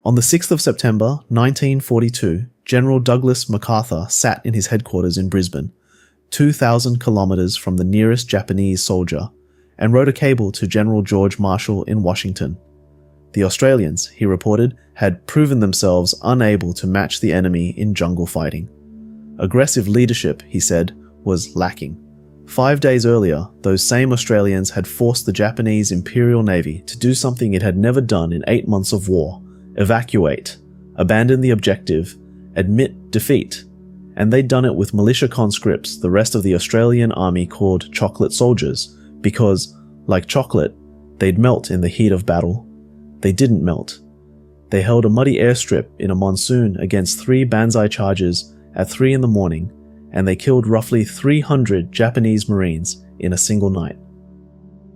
On the 6th of September 1942, General Douglas MacArthur sat in his headquarters in Brisbane, 2,000 kilometers from the nearest Japanese soldier, and wrote a cable to General George Marshall in Washington. The Australians, he reported, had proven themselves unable to match the enemy in jungle fighting. Aggressive leadership, he said, was lacking. 5 days earlier, those same Australians had forced the Japanese Imperial Navy to do something it had never done in 8 months of war: evacuate, abandon the objective, admit defeat. And they'd done it with militia conscripts the rest of the Australian army called chocolate soldiers, because, like chocolate, they'd melt in the heat of battle. They didn't melt. They held a muddy airstrip in a monsoon against 3 banzai charges at 3 in the morning, and they killed roughly 300 Japanese Marines in a single night.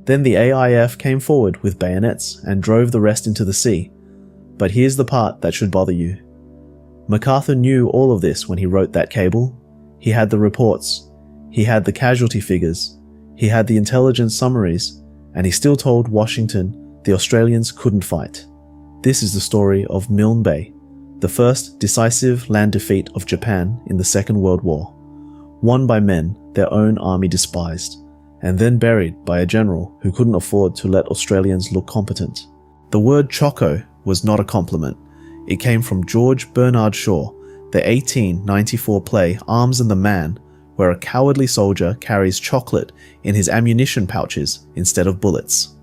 Then the AIF came forward with bayonets and drove the rest into the sea. But here's the part that should bother you. MacArthur knew all of this when he wrote that cable. He had the reports, he had the casualty figures, he had the intelligence summaries, and he still told Washington the Australians couldn't fight. This is the story of Milne Bay, the first decisive land defeat of Japan in the Second World War, won by men their own army despised, and then buried by a general who couldn't afford to let Australians look competent. The word choco was not a compliment. It came from George Bernard Shaw, the 1894 play Arms and the Man, where a cowardly soldier carries chocolate in his ammunition pouches instead of bullets.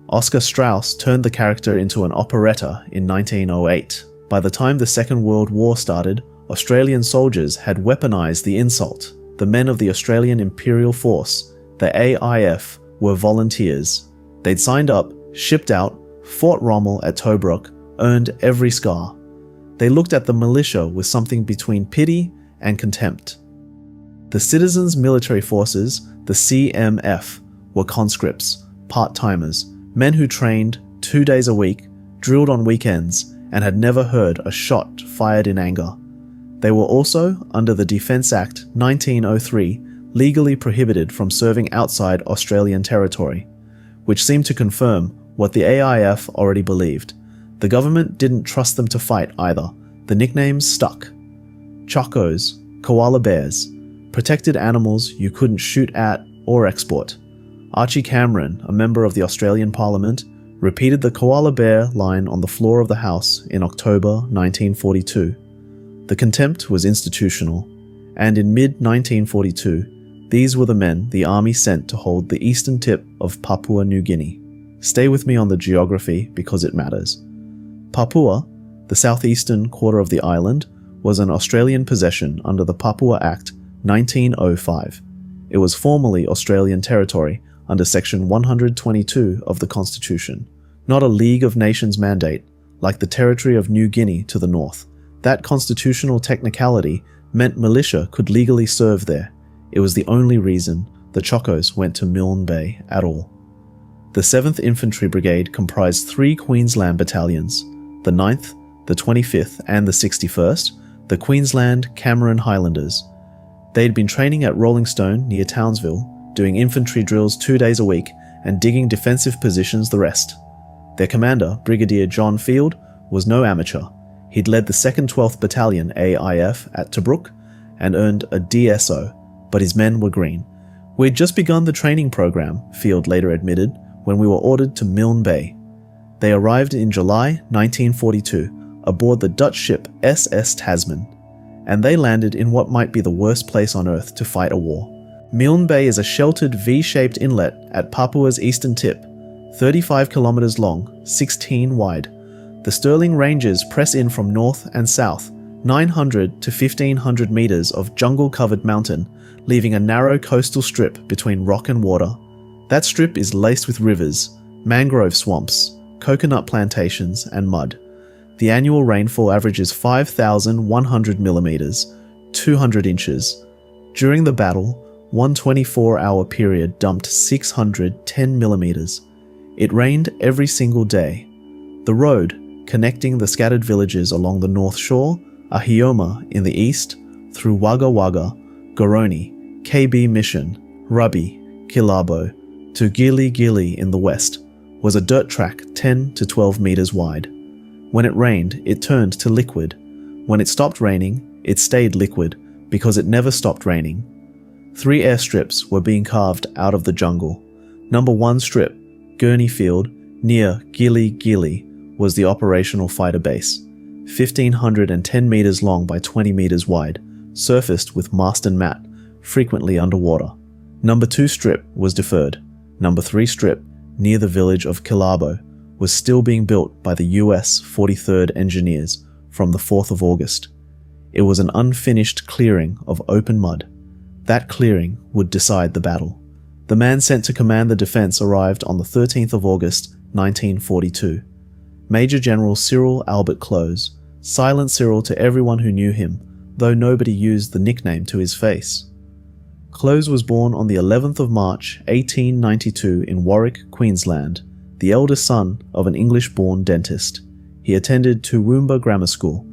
Oscar Strauss turned the character into an operetta in 1908. By the time the Second World War started, Australian soldiers had weaponized the insult. The men of the Australian Imperial Force, the AIF, were volunteers. They'd signed up, shipped out, fought Rommel at Tobruk, earned every scar. They looked at the militia with something between pity and contempt. The Citizens Military Forces, the CMF, were conscripts, part-timers, men who trained 2 days a week, drilled on weekends, and had never heard a shot fired in anger. They were also, under the Defence Act 1903, legally prohibited from serving outside Australian territory, which seemed to confirm what the AIF already believed. The government didn't trust them to fight either. The nicknames stuck. Chocos, koala bears, protected animals you couldn't shoot at or export. Archie Cameron, a member of the Australian Parliament, repeated the koala bear line on the floor of the House in October 1942. The contempt was institutional, and in mid-1942, these were the men the army sent to hold the eastern tip of Papua New Guinea. Stay with me on the geography because it matters. Papua, the southeastern quarter of the island, was an Australian possession under the Papua Act 1905. It was formerly Australian territory under Section 122 of the Constitution, not a League of Nations mandate like the territory of New Guinea to the north. That constitutional technicality meant militia could legally serve there. It was the only reason the Chocos went to Milne Bay at all. The 7th Infantry Brigade comprised 3 Queensland battalions, the 9th, the 25th and the 61st, the Queensland Cameron Highlanders. They'd been training at Rolling Stone near Townsville, doing infantry drills 2 days a week and digging defensive positions the rest. Their commander, Brigadier John Field, was no amateur. He'd led the 2nd 12th Battalion AIF at Tobruk and earned a DSO, but his men were green. We'd just begun the training program, Field later admitted, when we were ordered to Milne Bay. They arrived in July 1942 aboard the Dutch ship SS Tasman, and they landed in what might be the worst place on Earth to fight a war. Milne Bay is a sheltered V-shaped inlet at Papua's eastern tip, 35 kilometers long, 16 wide. The Stirling Ranges press in from north and south, 900 to 1500 meters of jungle-covered mountain, leaving a narrow coastal strip between rock and water. That strip is laced with rivers, mangrove swamps, coconut plantations, and mud. The annual rainfall averages 5,100 millimeters, 200 inches. During the battle, one 24-hour period dumped 610 millimeters. It rained every single day. The road, connecting the scattered villages along the north shore, Ahioma in the east, through Wagga Wagga, Goroni, KB Mission, Ruby, Kilabo, to Gili Gili in the west, was a dirt track 10 to 12 meters wide. When it rained, it turned to liquid. When it stopped raining, it stayed liquid because it never stopped raining. 3 airstrips were being carved out of the jungle. Number 1 strip, Gurney Field, near Gili Gili, was the operational fighter base. 1,510 meters long by 20 meters wide, surfaced with mast and mat, frequently underwater. Number 2 strip was deferred. Number 3 strip, near the village of Kilabo, was still being built by the US 43rd Engineers from the 4th of August. It was an unfinished clearing of open mud. That clearing would decide the battle. The man sent to command the defense arrived on the 13th of August, 1942. Major General Cyril Albert Close, Silent Cyril to everyone who knew him, though nobody used the nickname to his face. Close was born on the 11th of March, 1892 in Warwick, Queensland, the eldest son of an English-born dentist. He attended Toowoomba Grammar School,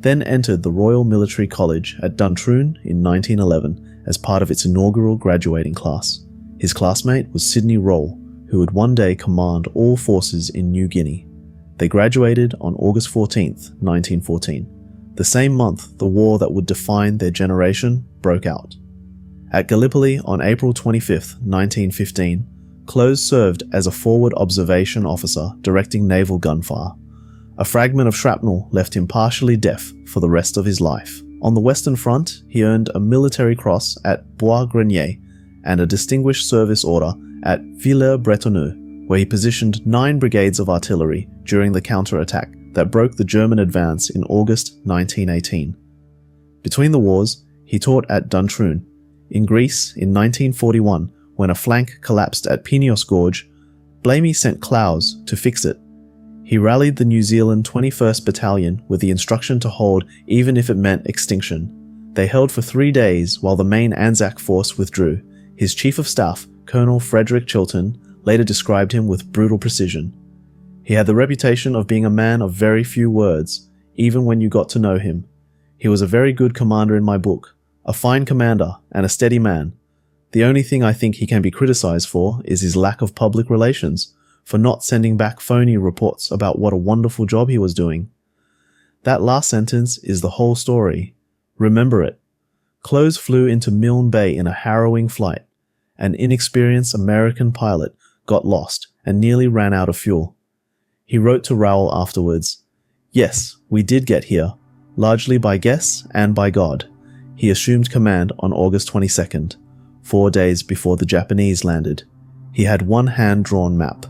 then entered the Royal Military College at Duntroon in 1911 as part of its inaugural graduating class. His classmate was Sidney Roll, who would one day command all forces in New Guinea. They graduated on August 14, 1914. The same month, the war that would define their generation broke out. At Gallipoli on April 25, 1915, Close served as a forward observation officer directing naval gunfire. A fragment of shrapnel left him partially deaf for the rest of his life. On the Western Front, he earned a military cross at Bois-Grenier and a Distinguished Service Order at Villers-Bretonneux, where he positioned 9 brigades of artillery during the counterattack that broke the German advance in August 1918. Between the wars, he taught at Duntroon. In Greece, in 1941, when a flank collapsed at Pineos Gorge, Blamey sent Clowes to fix it. He rallied the New Zealand 21st Battalion with the instruction to hold even if it meant extinction. They held for 3 days while the main Anzac force withdrew. His Chief of Staff, Colonel Frederick Chilton, later described him with brutal precision. He had the reputation of being a man of very few words, even when you got to know him. He was a very good commander in my book, a fine commander and a steady man. The only thing I think he can be criticized for is his lack of public relations, for not sending back phony reports about what a wonderful job he was doing. That last sentence is the whole story. Remember it. Close flew into Milne Bay in a harrowing flight. An inexperienced American pilot got lost and nearly ran out of fuel. He wrote to Rowell afterwards, "Yes, we did get here, largely by guess and by God." He assumed command on August 22nd, 4 days before the Japanese landed. He had one hand-drawn map,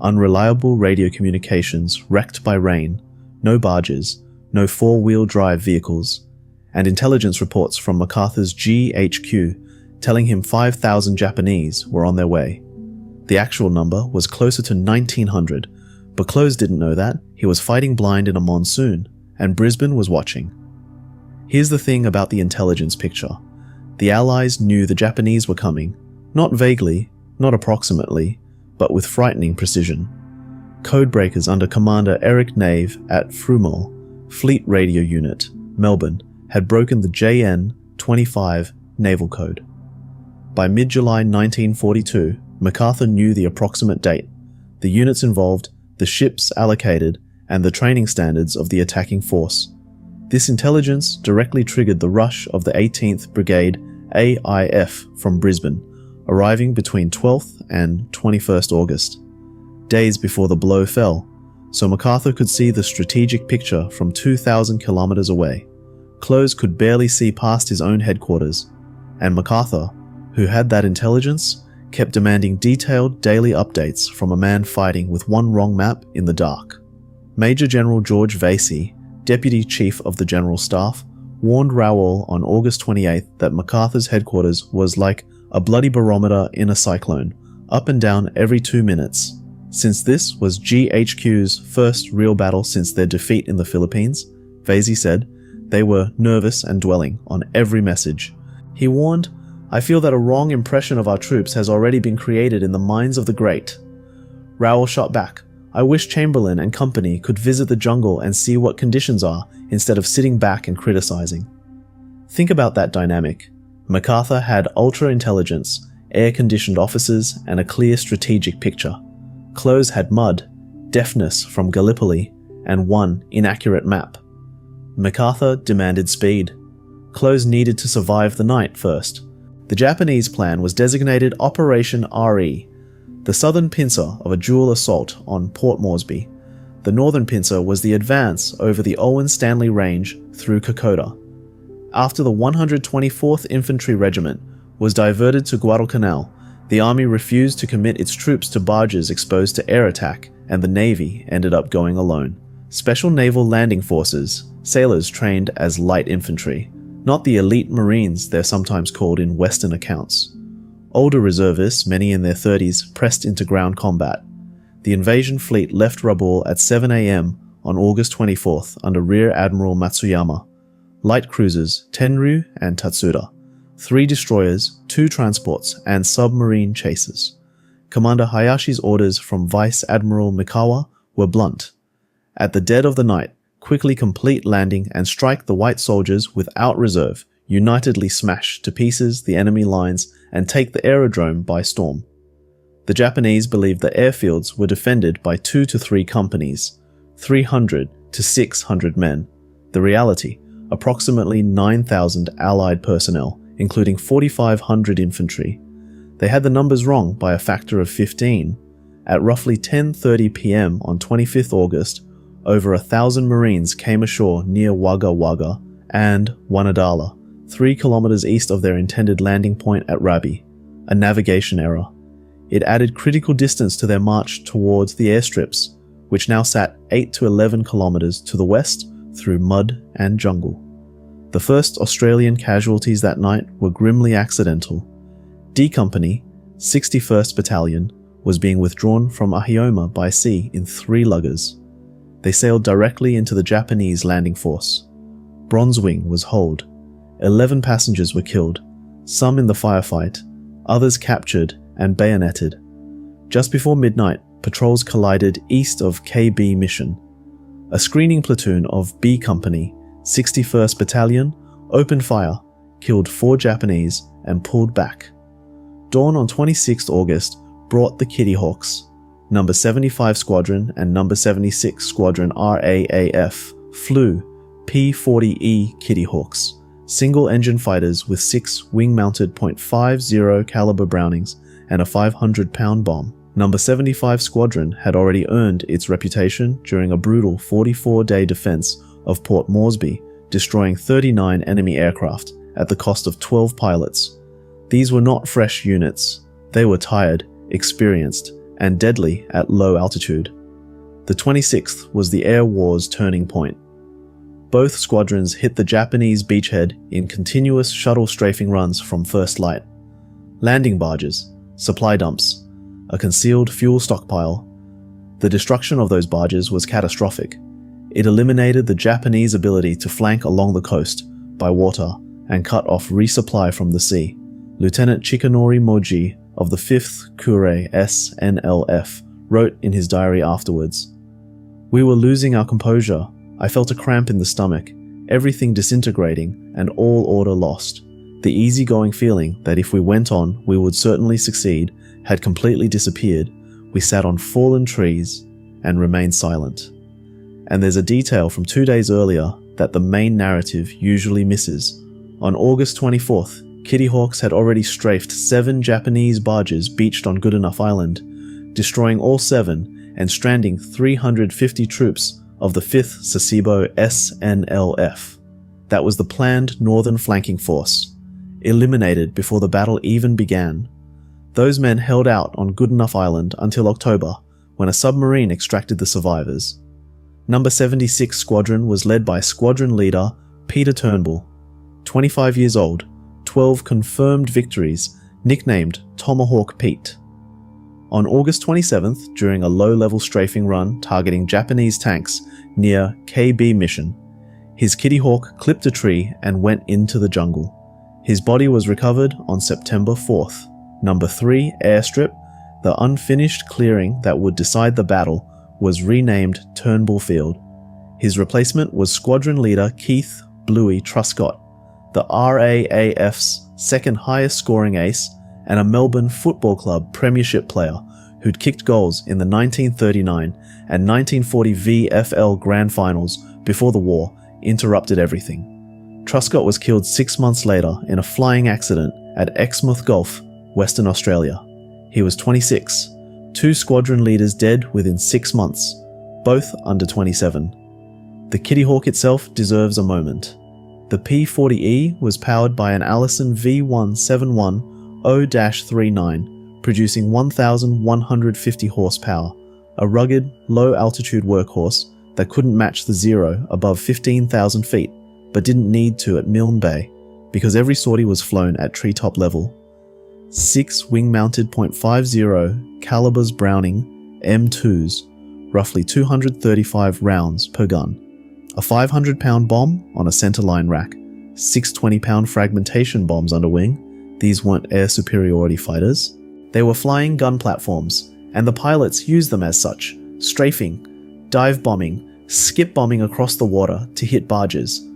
unreliable radio communications wrecked by rain, no barges, no four-wheel drive vehicles, and intelligence reports from MacArthur's GHQ telling him 5,000 Japanese were on their way. The actual number was closer to 1,900, but Close didn't know that. He was fighting blind in a monsoon, and Brisbane was watching. Here's the thing about the intelligence picture. The Allies knew the Japanese were coming, not vaguely, not approximately, but with frightening precision. Codebreakers under Commander Eric Nave at Frumall, Fleet Radio Unit, Melbourne, had broken the JN-25 naval code. By mid-July 1942, MacArthur knew the approximate date, the units involved, the ships allocated, and the training standards of the attacking force. This intelligence directly triggered the rush of the 18th Brigade AIF from Brisbane, arriving between 12th and 21st August, days before the blow fell, so MacArthur could see the strategic picture from 2,000 kilometers away. Close could barely see past his own headquarters, and MacArthur, who had that intelligence, kept demanding detailed daily updates from a man fighting with one wrong map in the dark. Major General George Vasey, Deputy Chief of the General Staff, warned Rowell on August 28th that MacArthur's headquarters was like a bloody barometer in a cyclone, up and down every 2 minutes. Since this was GHQ's first real battle since their defeat in the Philippines, Vasey said, they were nervous and dwelling on every message. He warned, "I feel that a wrong impression of our troops has already been created in the minds of the great." Rowell shot back, "I wish Chamberlain and company could visit the jungle and see what conditions are instead of sitting back and criticizing." Think about that dynamic. MacArthur had ultra-intelligence, air-conditioned officers, and a clear strategic picture. Close had mud, deafness from Gallipoli, and one inaccurate map. MacArthur demanded speed. Close needed to survive the night first. The Japanese plan was designated Operation RE, the southern pincer of a dual assault on Port Moresby. The northern pincer was the advance over the Owen Stanley Range through Kokoda. After the 124th Infantry Regiment was diverted to Guadalcanal, the army refused to commit its troops to barges exposed to air attack, and the Navy ended up going alone. Special Naval Landing Forces, sailors trained as light infantry, not the elite Marines they're sometimes called in Western accounts. Older reservists, many in their 30s, pressed into ground combat. The invasion fleet left Rabaul at 7 a.m. on August 24th under Rear Admiral Matsuyama. Light cruisers Tenryu and Tatsuda, 3 destroyers, 2 transports, and submarine chasers. Commander Hayashi's orders from Vice Admiral Mikawa were blunt. At the dead of the night, quickly complete landing and strike the white soldiers without reserve, unitedly smash to pieces the enemy lines and take the aerodrome by storm. The Japanese believed the airfields were defended by 2 to 3 companies, 300 to 600 men. The reality, approximately 9,000 Allied personnel, including 4,500 infantry. They had the numbers wrong by a factor of 15. At roughly 10:30 p.m. on 25th August, over 1,000 Marines came ashore near Wagga Wagga and Wanadala, 3 kilometers east of their intended landing point at Rabi. A navigation error. It added critical distance to their march towards the airstrips, which now sat 8 to 11 kilometers to the west through mud and jungle. The first Australian casualties that night were grimly accidental. D Company, 61st Battalion, was being withdrawn from Ahioma by sea in 3 luggers. They sailed directly into the Japanese landing force. Bronzewing was holed. 11 passengers were killed, some in the firefight, others captured and bayoneted. Just before midnight, patrols collided east of KB Mission. A screening platoon of B Company, 61st Battalion, opened fire, killed 4 Japanese, and pulled back. Dawn on 26 August brought the Kitty Hawks. Number 75 Squadron and Number 76 Squadron RAAF flew P-40E Kitty Hawks, single-engine fighters with 6 wing-mounted .50 caliber Brownings and a 500-pound bomb. Number 75 Squadron had already earned its reputation during a brutal 44-day defense of Port Moresby, destroying 39 enemy aircraft at the cost of 12 pilots. These were not fresh units. They were tired, experienced, and deadly at low altitude. The 26th was the air war's turning point. Both squadrons hit the Japanese beachhead in continuous shuttle strafing runs from first light. Landing barges, supply dumps, a concealed fuel stockpile. The destruction of those barges was catastrophic. It eliminated the Japanese ability to flank along the coast by water and cut off resupply from the sea. Lieutenant Chikanori Moji of the 5th Kure SNLF wrote in his diary afterwards, "We were losing our composure. I felt a cramp in the stomach, everything disintegrating and all order lost. The easygoing feeling that if we went on we would certainly succeed had completely disappeared. We sat on fallen trees and remained silent." And there's a detail from 2 days earlier that the main narrative usually misses. On August 24th, Kitty Hawks had already strafed 7 Japanese barges beached on Goodenough Island, destroying all 7 and stranding 350 troops of the 5th Sasebo SNLF. That was the planned northern flanking force, eliminated before the battle even began. Those men held out on Goodenough Island until October, when a submarine extracted the survivors. Number 76 Squadron was led by squadron leader Peter Turnbull, 25 years old, 12 confirmed victories, nicknamed Tomahawk Pete. On August 27th, during a low-level strafing run targeting Japanese tanks near KB Mission, his Kitty Hawk clipped a tree and went into the jungle. His body was recovered on September 4th. Number 3 Airstrip, the unfinished clearing that would decide the battle, was renamed Turnbull Field. His replacement was squadron leader Keith Bluey Truscott, the RAAF's second highest scoring ace and a Melbourne Football Club premiership player who'd kicked goals in the 1939 and 1940 VFL Grand Finals before the war, interrupted everything. Truscott was killed 6 months later in a flying accident at Exmouth Gulf, Western Australia. He was 26. 2 squadron leaders dead within 6 months, both under 27. The Kitty Hawk itself deserves a moment. The P-40E was powered by an Allison V171-0-39, producing 1,150 horsepower, a rugged, low-altitude workhorse that couldn't match the Zero above 15,000 feet, but didn't need to at Milne Bay, because every sortie was flown at treetop level. 6 wing-mounted .50 calibers Browning M2s, roughly 235 rounds per gun. A 500-pound bomb on a centerline rack, 6 20-pound fragmentation bombs under wing. These weren't air superiority fighters. They were flying gun platforms, and the pilots used them as such, strafing, dive bombing, skip bombing across the water to hit barges.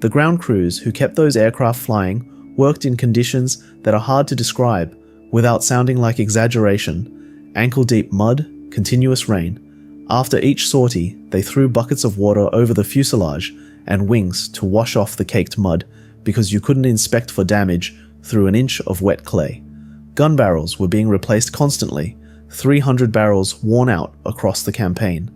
The ground crews who kept those aircraft flying worked in conditions that are hard to describe without sounding like exaggeration. Ankle-deep mud, continuous rain. After each sortie, they threw buckets of water over the fuselage and wings to wash off the caked mud because you couldn't inspect for damage through an inch of wet clay. Gun barrels were being replaced constantly, 300 barrels worn out across the campaign.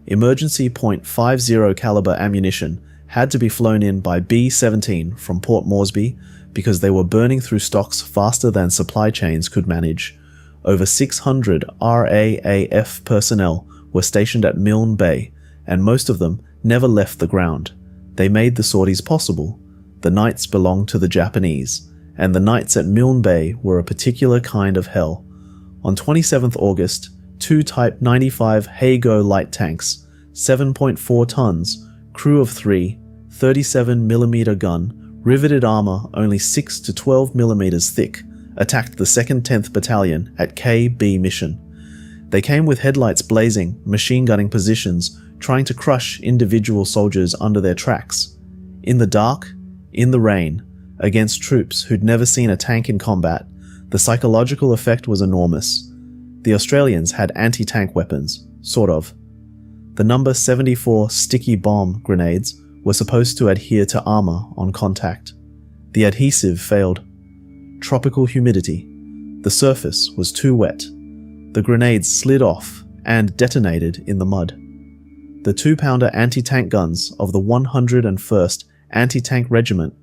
Emergency .50 caliber ammunition had to be flown in by B-17 from Port Moresby because they were burning through stocks faster than supply chains could manage. Over 600 RAAF personnel were stationed at Milne Bay, and most of them never left the ground. They made the sorties possible. The nights belonged to the Japanese, and the nights at Milne Bay were a particular kind of hell. On 27th August, 2 Type 95 Hay-Go light tanks, 7.4 tons, crew of 3, 37mm gun, riveted armor only 6 to 12mm thick, attacked the 2nd 10th Battalion at KB Mission. They came with headlights blazing, machine gunning positions, trying to crush individual soldiers under their tracks. In the dark, in the rain, against troops who'd never seen a tank in combat, the psychological effect was enormous. The Australians had anti-tank weapons, sort of. The number 74 sticky bomb grenades were supposed to adhere to armor on contact. The adhesive failed. Tropical humidity. The surface was too wet. The grenades slid off and detonated in the mud. The 2-pounder anti-tank guns of the 101st Anti-Tank Regiment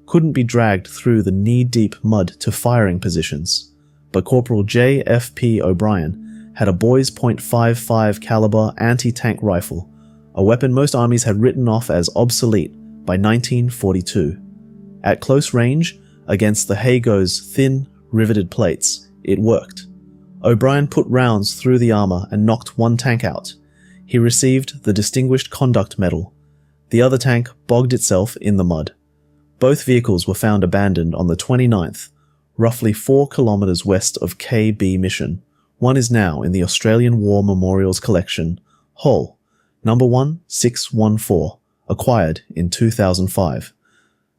couldn't be dragged through the knee-deep mud to firing positions, but Corporal J.F.P. O'Brien had a Boys .55 caliber anti-tank rifle, a weapon most armies had written off as obsolete by 1942. At close range, against the Hay-Go's thin, riveted plates, it worked. O'Brien put rounds through the armor and knocked one tank out. He received the Distinguished Conduct Medal. The other tank bogged itself in the mud. Both vehicles were found abandoned on the 29th, roughly 4 kilometers west of KB Mission. One is now in the Australian War Memorials Collection, Hull, number 1614, acquired in 2005.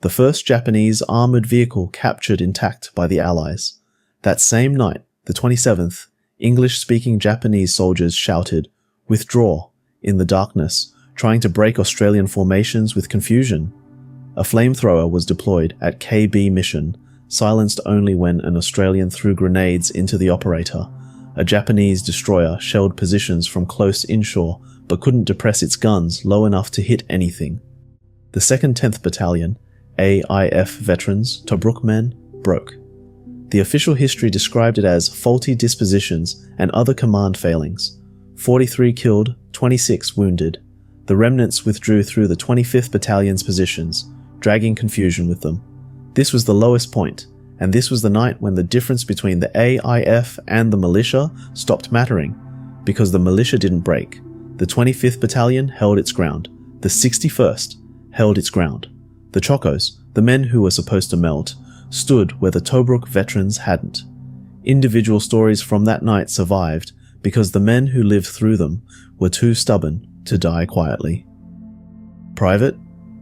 The first Japanese armoured vehicle captured intact by the Allies. That same night, the 27th, English-speaking Japanese soldiers shouted, "Withdraw," in the darkness, trying to break Australian formations with confusion. A flamethrower was deployed at KB Mission, silenced only when an Australian threw grenades into the operator. A Japanese destroyer shelled positions from close inshore but couldn't depress its guns low enough to hit anything. The 2nd 10th Battalion, AIF veterans, Tobruk men, broke. The official history described it as faulty dispositions and other command failings. 43 killed, 26 wounded. The remnants withdrew through the 25th Battalion's positions, dragging confusion with them. This was the lowest point, and this was the night when the difference between the AIF and the militia stopped mattering, because the militia didn't break. The 25th Battalion held its ground. The 61st held its ground. The Chocos, the men who were supposed to melt, stood where the Tobruk veterans hadn't. Individual stories from that night survived because the men who lived through them were too stubborn to die quietly. Private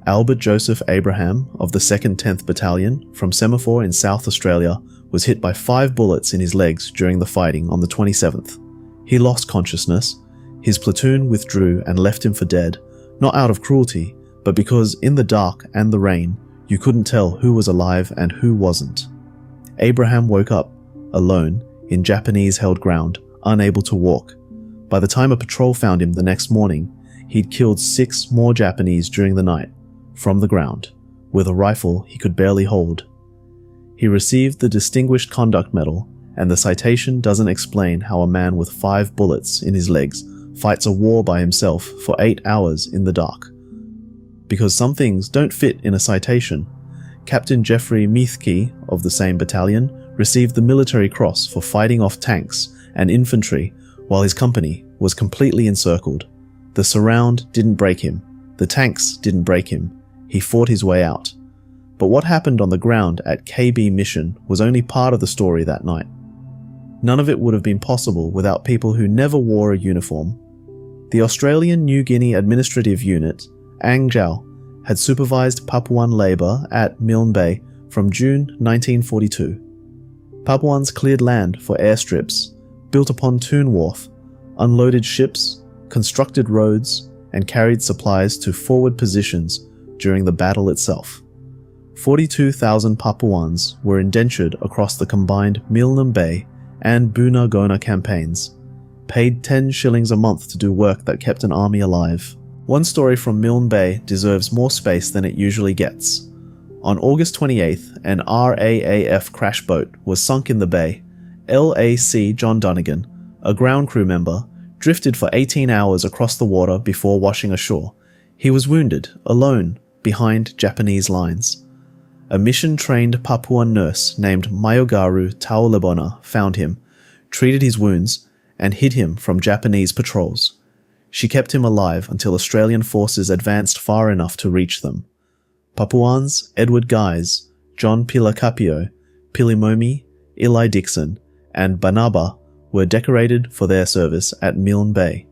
Albert Joseph Abraham of the 2nd 10th Battalion from Semaphore in South Australia was hit by 5 bullets in his legs during the fighting on the 27th. He lost consciousness. His platoon withdrew and left him for dead, not out of cruelty, but because in the dark and the rain, you couldn't tell who was alive and who wasn't. Abraham woke up, alone, in Japanese-held ground, unable to walk. By the time a patrol found him the next morning, he'd killed 6 more Japanese during the night, from the ground, with a rifle he could barely hold. He received the Distinguished Conduct Medal, and the citation doesn't explain how a man with 5 bullets in his legs fights a war by himself for 8 hours in the dark. Because some things don't fit in a citation, Captain Jeffrey Methke of the same battalion received the Military Cross for fighting off tanks and infantry while his company was completely encircled. The surround didn't break him. The tanks didn't break him. He fought his way out. But what happened on the ground at KB Mission was only part of the story that night. None of it would have been possible without people who never wore a uniform. The Australian New Guinea Administrative Unit, ANGJAU, had supervised Papuan labour at Milne Bay from June 1942. Papuans cleared land for airstrips, built a pontoon wharf, unloaded ships, constructed roads, and carried supplies to forward positions during the battle itself. 42,000 Papuans were indentured across the combined Milne Bay and Bunagona campaigns, paid 10 shillings a month to do work that kept an army alive. One story from Milne Bay deserves more space than it usually gets. On August 28th, an RAAF crash boat was sunk in the bay. LAC John Dunnigan, a ground crew member, drifted for 18 hours across the water before washing ashore. He was wounded, alone, behind Japanese lines. A mission-trained Papuan nurse named Mayogaru Taulebona found him, treated his wounds, and hid him from Japanese patrols. She kept him alive until Australian forces advanced far enough to reach them. Papuans Edward Guys, John Pilakapio, Pilimomi, Eli Dixon, and Banaba were decorated for their service at Milne Bay.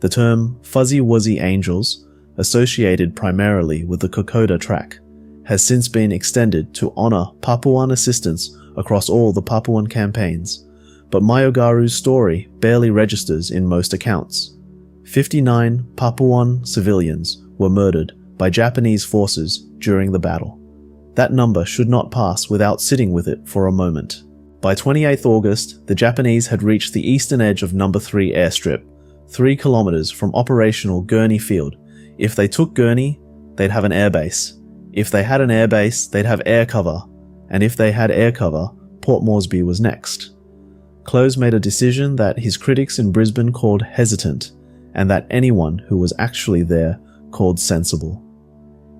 The term Fuzzy Wuzzy Angels, associated primarily with the Kokoda track, has since been extended to honour Papuan assistance across all the Papuan campaigns, but Mayogaru's story barely registers in most accounts. 59 Papuan civilians were murdered by Japanese forces during the battle. That number should not pass without sitting with it for a moment. By 28th August, the Japanese had reached the eastern edge of No. 3 airstrip, 3 kilometers from operational Gurney Field. If they took Gurney, they'd have an airbase. If they had an airbase, they'd have air cover. And if they had air cover, Port Moresby was next. Close made a decision that his critics in Brisbane called hesitant, and that anyone who was actually there called sensible.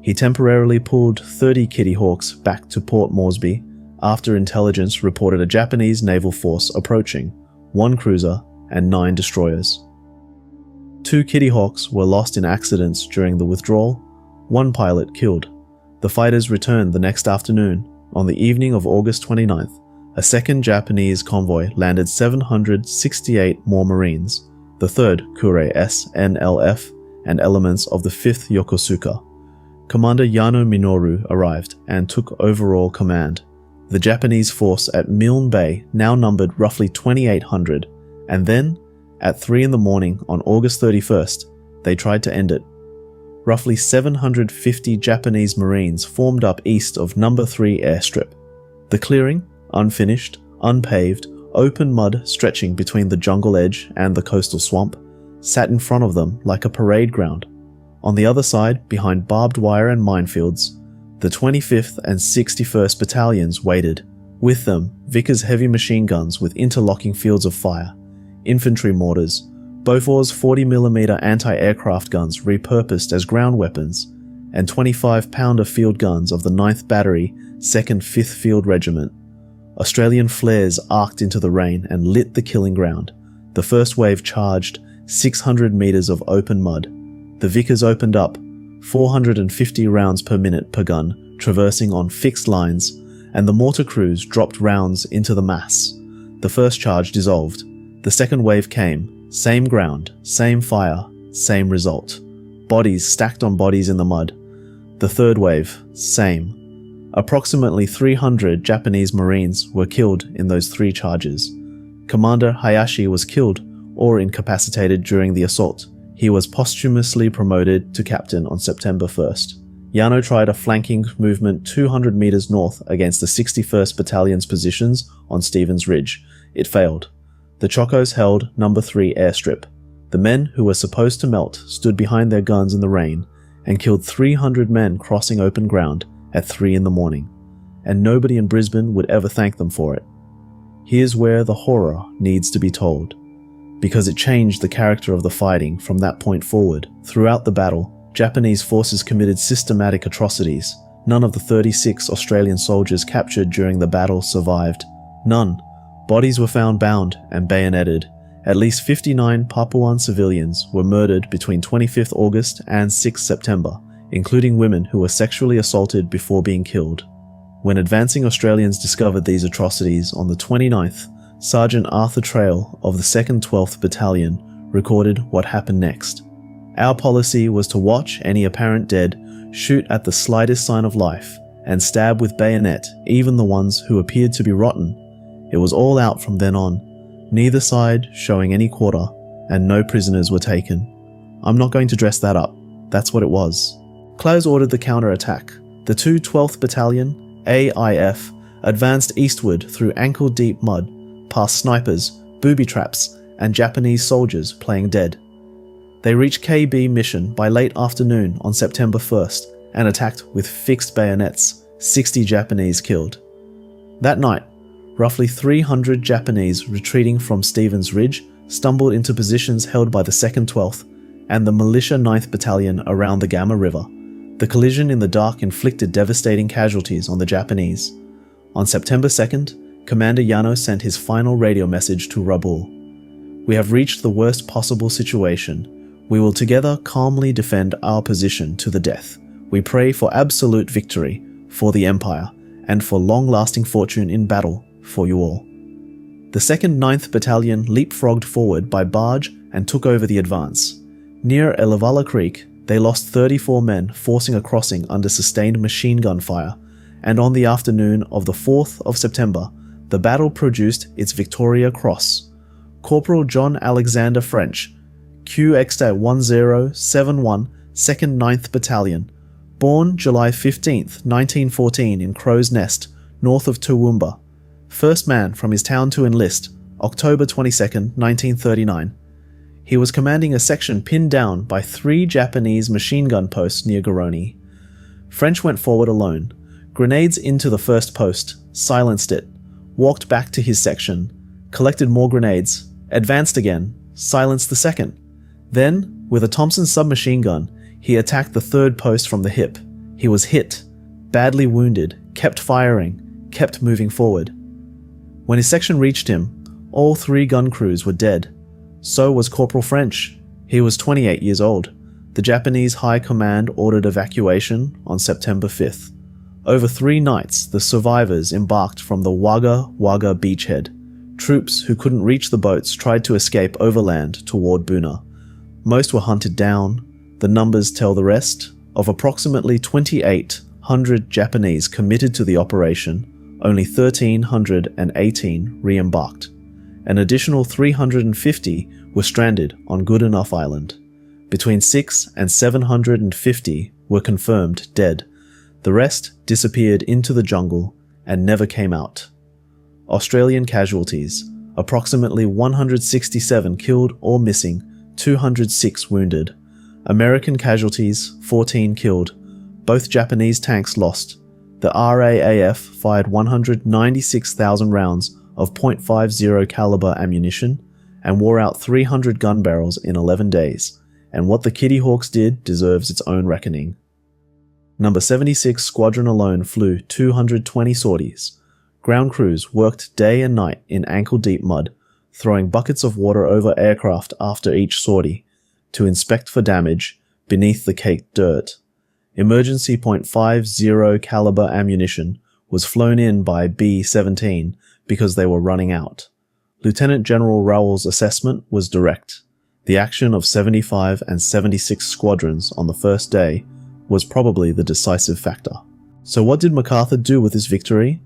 He temporarily pulled 30 Kitty Hawks back to Port Moresby after intelligence reported a Japanese naval force approaching, 1 cruiser and 9 destroyers. 2 Kitty Hawks were lost in accidents during the withdrawal, 1 pilot killed. The fighters returned the next afternoon. On the evening of August 29th, a second Japanese convoy landed 768 more Marines, the 3rd Kure SNLF, and elements of the 5th Yokosuka. Commander Yano Minoru arrived and took overall command. The Japanese force at Milne Bay now numbered roughly 2,800, and then, at 3 in the morning on August 31st, they tried to end it. Roughly 750 Japanese Marines formed up east of No. 3 airstrip. The clearing, unfinished, unpaved, open mud stretching between the jungle edge and the coastal swamp, sat in front of them like a parade ground. On the other side, behind barbed wire and minefields, the 25th and 61st Battalions waited. With them, Vickers heavy machine guns with interlocking fields of fire, infantry mortars, Bofors 40mm anti-aircraft guns repurposed as ground weapons, and 25-pounder field guns of the 9th Battery, 2nd 5th Field Regiment. Australian flares arced into the rain and lit the killing ground. The first wave charged 600 metres of open mud. The Vickers opened up, 450 rounds per minute per gun, traversing on fixed lines, and the mortar crews dropped rounds into the mass. The first charge dissolved. The second wave came, same ground, same fire, same result. Bodies stacked on bodies in the mud. The third wave, same. Approximately 300 Japanese Marines were killed in those 3 charges. Commander Hayashi was killed or incapacitated during the assault. He was posthumously promoted to captain on September 1st. Yano tried a flanking movement 200 meters north against the 61st Battalion's positions on Stevens Ridge. It failed. The Chocos held No. 3 airstrip. The men who were supposed to melt stood behind their guns in the rain and killed 300 men crossing open ground at 3 in the morning, and nobody in Brisbane would ever thank them for it. Here's where the horror needs to be told, because it changed the character of the fighting from that point forward. Throughout the battle, Japanese forces committed systematic atrocities. None of the 36 Australian soldiers captured during the battle survived. None. Bodies were found bound and bayoneted. At least 59 Papuan civilians were murdered between 25th August and 6th September, including women who were sexually assaulted before being killed. When advancing Australians discovered these atrocities on the 29th, Sergeant Arthur Trail of the 2nd 12th Battalion recorded what happened next. Our policy was to watch any apparent dead, shoot at the slightest sign of life, and stab with bayonet even the ones who appeared to be rotten. It was all out from then on, neither side showing any quarter, and no prisoners were taken. I'm not going to dress that up. That's what it was. Claus ordered the counter-attack. The 2 12th Battalion, AIF, advanced eastward through ankle-deep mud, past snipers, booby traps, and Japanese soldiers playing dead. They reached KB Mission by late afternoon on September 1st and attacked with fixed bayonets, 60 Japanese killed. That night, roughly 300 Japanese retreating from Stevens Ridge stumbled into positions held by the 2nd 12th and the Militia 9th Battalion around the Gamma River. The collision in the dark inflicted devastating casualties on the Japanese. On September 2nd, Commander Yano sent his final radio message to Rabaul. "We have reached the worst possible situation. We will together calmly defend our position to the death. We pray for absolute victory for the Empire and for long-lasting fortune in battle for you all." The 2nd 9th Battalion leapfrogged forward by barge and took over the advance. Near Elavala Creek, they lost 34 men forcing a crossing under sustained machine gun fire, and on the afternoon of the 4th of September, the battle produced its Victoria Cross. Corporal John Alexander French, QXTA1071, 2nd 9th Battalion, born July 15, 1914 in Crow's Nest, north of Toowoomba. First man from his town to enlist, October 22, 1939. He was commanding a section pinned down by 3 Japanese machine gun posts near Goroni. French went forward alone, grenades into the first post, silenced it, walked back to his section, collected more grenades, advanced again, silenced the second. Then, with a Thompson submachine gun, he attacked the third post from the hip. He was hit, badly wounded, kept firing, kept moving forward. When his section reached him, all 3 gun crews were dead. So was Corporal French. He was 28 years old. The Japanese High Command ordered evacuation on September 5th. Over 3 nights, the survivors embarked from the Wagga Wagga beachhead. Troops who couldn't reach the boats tried to escape overland toward Boona. Most were hunted down. The numbers tell the rest. Of approximately 2,800 Japanese committed to the operation, only 1,318 re-embarked. An additional 350 were stranded on Goodenough Island. Between 600 and 750 were confirmed dead. The rest disappeared into the jungle and never came out. Australian casualties, approximately 167 killed or missing, 206 wounded. American casualties, 14 killed. Both Japanese tanks lost. The RAAF fired 196,000 rounds of .50 caliber ammunition and wore out 300 gun barrels in 11 days, and what the Kitty Hawks did deserves its own reckoning. Number 76 Squadron alone flew 220 sorties. Ground crews worked day and night in ankle-deep mud, throwing buckets of water over aircraft after each sortie to inspect for damage beneath the caked dirt. Emergency .50 caliber ammunition was flown in by B-17 because they were running out. Lieutenant General Rowell's assessment was direct. The action of 75 and 76 squadrons on the first day was probably the decisive factor. So what did MacArthur do with his victory?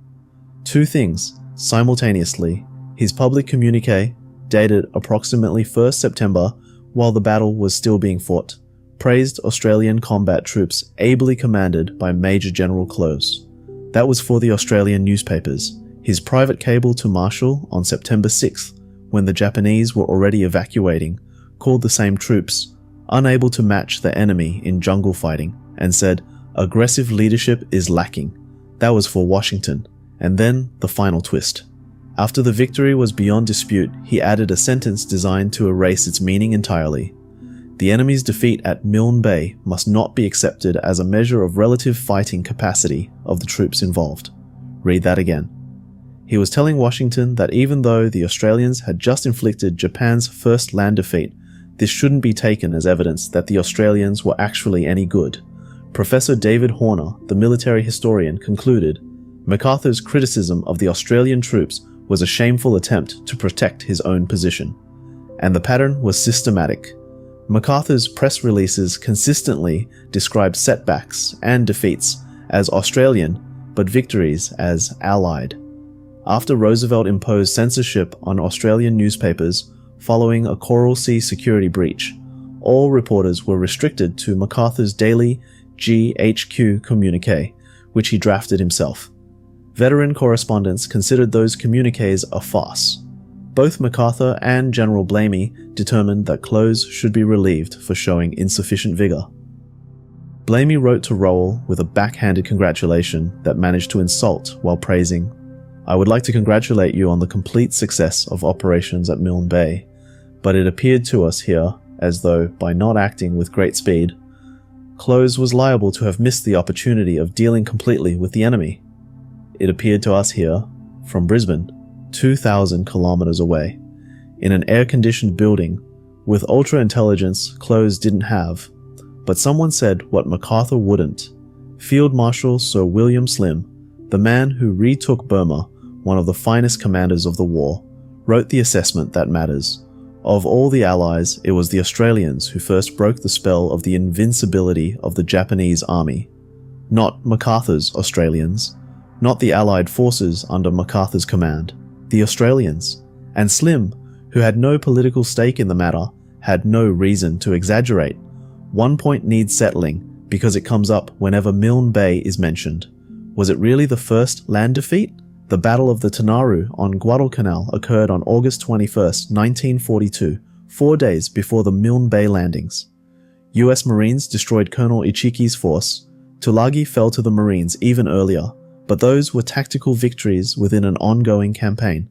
2 things, simultaneously: his public communique dated approximately 1st September, while the battle was still being fought, praised Australian combat troops ably commanded by Major General Close. That was for the Australian newspapers. His private cable to Marshall on September 6th, when the Japanese were already evacuating, called the same troops unable to match the enemy in jungle fighting, and said, "Aggressive leadership is lacking." That was for Washington. And then the final twist. After the victory was beyond dispute, he added a sentence designed to erase its meaning entirely. The enemy's defeat at Milne Bay must not be accepted as a measure of relative fighting capacity of the troops involved. Read that again. He was telling Washington that even though the Australians had just inflicted Japan's first land defeat, this shouldn't be taken as evidence that the Australians were actually any good. Professor David Horner, the military historian, concluded, MacArthur's criticism of the Australian troops was a shameful attempt to protect his own position. And the pattern was systematic. MacArthur's press releases consistently described setbacks and defeats as Australian, but victories as Allied. After Roosevelt imposed censorship on Australian newspapers following a Coral Sea security breach, all reporters were restricted to MacArthur's daily GHQ communique, which he drafted himself. Veteran correspondents considered those communiques a farce. Both MacArthur and General Blamey determined that Close should be relieved for showing insufficient vigor. Blamey wrote to Rowell with a backhanded congratulation that managed to insult while praising, "I would like to congratulate you on the complete success of operations at Milne Bay, but it appeared to us here as though, by not acting with great speed, Close was liable to have missed the opportunity of dealing completely with the enemy. It appeared to us here, from Brisbane, 2,000 kilometers away, in an air-conditioned building, with ultra-intelligence Close didn't have, but someone said what MacArthur wouldn't. Field Marshal Sir William Slim, the man who retook Burma, one of the finest commanders of the war, wrote the assessment that matters. Of all the Allies, it was the Australians who first broke the spell of the invincibility of the Japanese army. Not MacArthur's Australians, not the Allied forces under MacArthur's command, the Australians. And Slim, who had no political stake in the matter, had no reason to exaggerate. One point needs settling, because it comes up whenever Milne Bay is mentioned. Was it really the first land defeat? The Battle of the Tanaru on Guadalcanal occurred on August 21, 1942, 4 days before the Milne Bay landings. US Marines destroyed Colonel Ichiki's force. Tulagi fell to the Marines even earlier, but those were tactical victories within an ongoing campaign.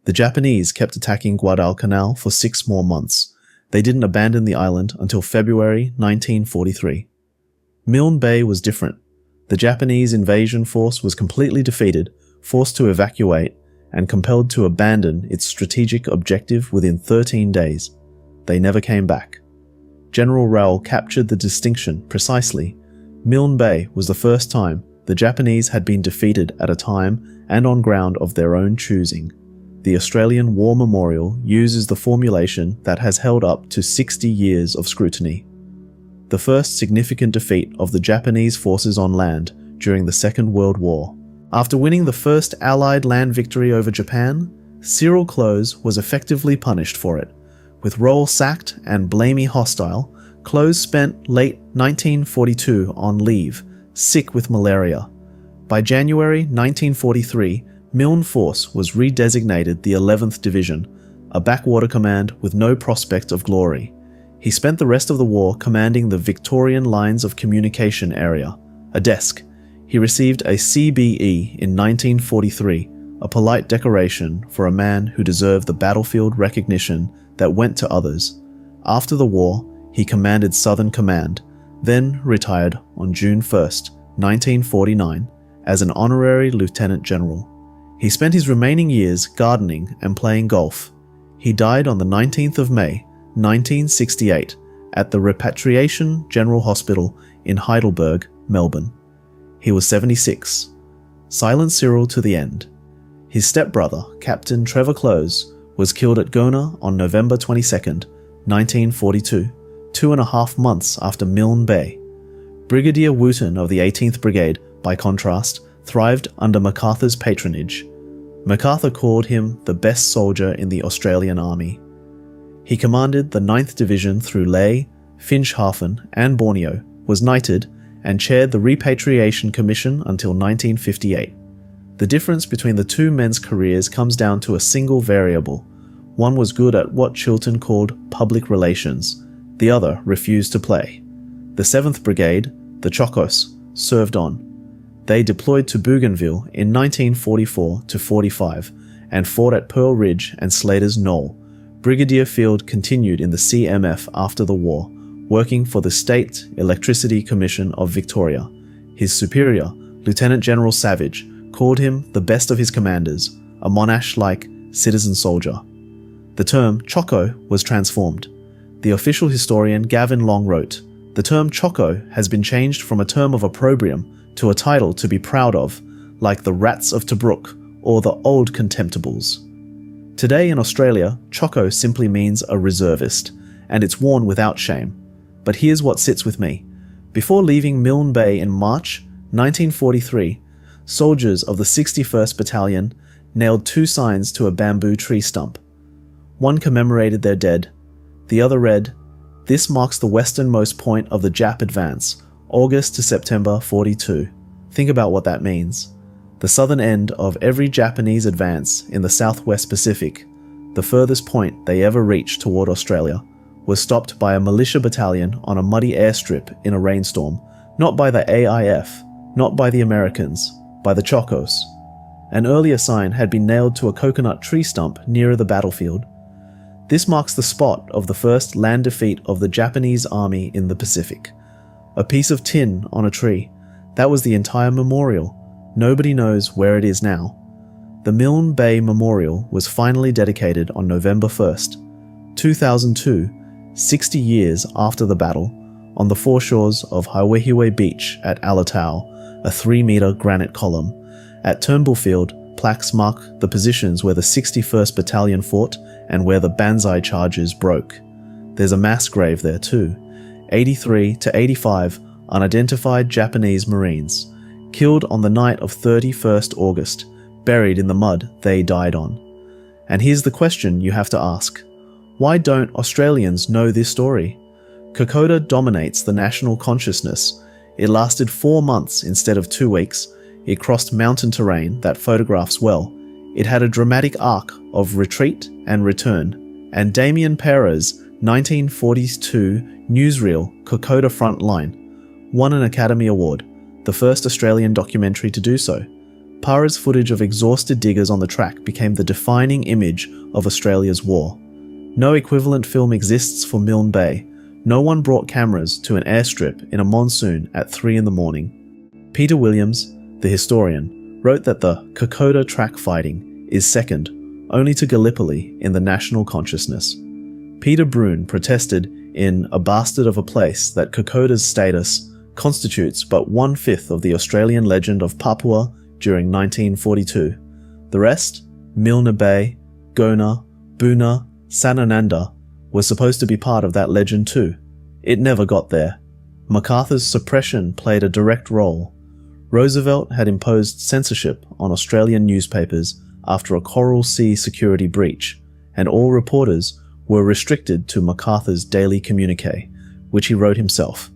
The Japanese kept attacking Guadalcanal for 6 more months. They didn't abandon the island until February 1943. Milne Bay was different. The Japanese invasion force was completely defeated, forced to evacuate, and compelled to abandon its strategic objective within 13 days. They never came back. General Rowell captured the distinction precisely. Milne Bay was the first time the Japanese had been defeated at a time and on ground of their own choosing. The Australian War Memorial uses the formulation that has held up to 60 years of scrutiny. The first significant defeat of the Japanese forces on land during the Second World War. After winning the first Allied land victory over Japan, Cyril Close was effectively punished for it. With Rowell sacked and Blamey hostile, Close spent late 1942 on leave, sick with malaria. By January 1943, Milne Force was redesignated the 11th Division, a backwater command with no prospect of glory. He spent the rest of the war commanding the Victorian Lines of Communication area, a desk. He received a CBE in 1943, a polite decoration for a man who deserved the battlefield recognition that went to others. After the war, he commanded Southern Command, then retired on June 1st, 1949, as an honorary lieutenant general. He spent his remaining years gardening and playing golf. He died on the 19th of May, 1968, at the Repatriation General Hospital in Heidelberg, Melbourne. He was 76. Silent Cyril to the end. His stepbrother, Captain Trevor Close, was killed at Gona on November 22, 1942, 2.5 months after Milne Bay. Brigadier Wooten of the 18th Brigade, by contrast, thrived under MacArthur's patronage. MacArthur called him the best soldier in the Australian Army. He commanded the 9th Division through Lae, Finschhafen and Borneo, was knighted, and chaired the Repatriation Commission until 1958. The difference between the two men's careers comes down to a single variable. One was good at what Chilton called public relations, the other refused to play. The 7th Brigade, the Chocos, served on. They deployed to Bougainville in 1944-45 and fought at Pearl Ridge and Slater's Knoll. Brigadier Field continued in the CMF after the war, working for the State Electricity Commission of Victoria. His superior, Lieutenant General Savage, called him the best of his commanders, a Monash-like citizen soldier. The term Choco was transformed. The official historian Gavin Long wrote, "The term Choco has been changed from a term of opprobrium to a title to be proud of, like the Rats of Tobruk or the Old Contemptibles." Today in Australia, Choco simply means a reservist, and it's worn without shame. But here's what sits with me. Before leaving Milne Bay in March 1943, soldiers of the 61st Battalion nailed 2 signs to a bamboo tree stump. One commemorated their dead. The other read, "This marks the westernmost point of the Jap advance, August to September 42. Think about what that means. The southern end of every Japanese advance in the Southwest Pacific, the furthest point they ever reached toward Australia, was stopped by a militia battalion on a muddy airstrip in a rainstorm, not by the AIF, not by the Americans, by the Chocos. An earlier sign had been nailed to a coconut tree stump nearer the battlefield. This marks the spot of the first land defeat of the Japanese army in the Pacific. A piece of tin on a tree. That was the entire memorial. Nobody knows where it is now. The Milne Bay Memorial was finally dedicated on November 1st, 2002, 60 years after the battle, on the foreshores of Hiwehiwe Beach at Alatau, a 3-meter granite column. At Turnbull Field, plaques mark the positions where the 61st Battalion fought and where the Banzai charges broke. There's a mass grave there too. 83 to 85 unidentified Japanese Marines, killed on the night of 31st August, buried in the mud they died on. And here's the question you have to ask. Why don't Australians know this story? Kokoda dominates the national consciousness. It lasted 4 months instead of 2 weeks. It crossed mountain terrain that photographs well. It had a dramatic arc of retreat and return. And Damien Perra's 1942 newsreel Kokoda Frontline won an Academy Award, the first Australian documentary to do so. Parra's footage of exhausted diggers on the track became the defining image of Australia's war. No equivalent film exists for Milne Bay. No one brought cameras to an airstrip in a monsoon at 3 a.m. Peter Williams, the historian, wrote that the Kokoda track fighting is second only to Gallipoli in the national consciousness. Peter Brune protested in A Bastard of a Place that Kokoda's status constitutes but 1/5 of the Australian legend of Papua during 1942. The rest, Milne Bay, Gona, Boona, Sanananda, was supposed to be part of that legend too. It never got there. MacArthur's suppression played a direct role. Roosevelt had imposed censorship on Australian newspapers after a Coral Sea security breach, and all reporters were restricted to MacArthur's daily communique, which he wrote himself.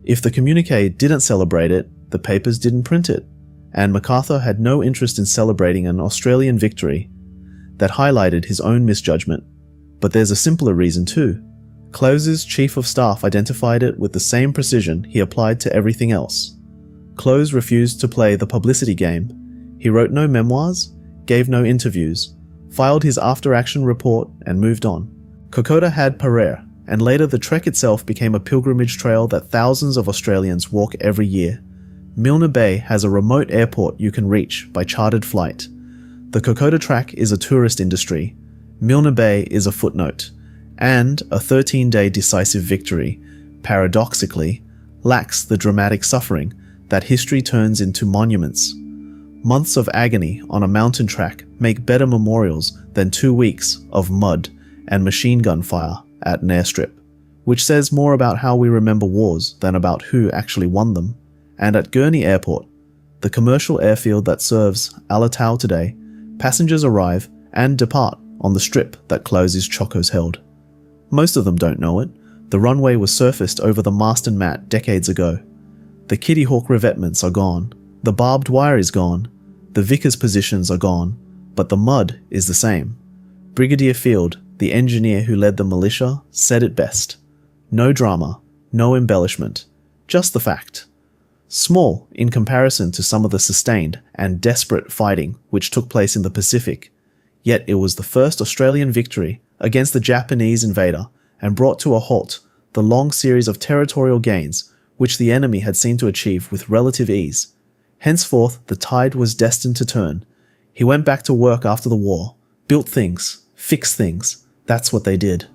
If the communique didn't celebrate it, the papers didn't print it, and MacArthur had no interest in celebrating an Australian victory that highlighted his own misjudgment. But there's a simpler reason too. Close's chief of staff identified it with the same precision he applied to everything else. Close refused to play the publicity game. He wrote no memoirs, gave no interviews, filed his after-action report, and moved on. Kokoda had Pereira, and later the trek itself became a pilgrimage trail that thousands of Australians walk every year. Milne Bay has a remote airport you can reach by chartered flight. The Kokoda track is a tourist industry. Milne Bay is a footnote, and a 13-day decisive victory, paradoxically, lacks the dramatic suffering that history turns into monuments. Months of agony on a mountain track make better memorials than 2 weeks of mud and machine gun fire at an airstrip, which says more about how we remember wars than about who actually won them. And at Gurney Airport, the commercial airfield that serves Alatau today, Passengers arrive and depart on the strip that closes Chocos held. Most of them don't know it. The runway was surfaced over the Marston Mat decades ago. The Kitty Hawk revetments are gone. The barbed wire is gone. The Vickers positions are gone. But the mud is the same. Brigadier Field, the engineer who led the militia, said it best. No drama, no embellishment, just the fact. Small in comparison to some of the sustained and desperate fighting which took place in the Pacific, yet it was the first Australian victory against the Japanese invader and brought to a halt the long series of territorial gains which the enemy had seemed to achieve with relative ease. Henceforth the tide was destined to turn. He went back to work after the war, built things, fixed things. That's what they did.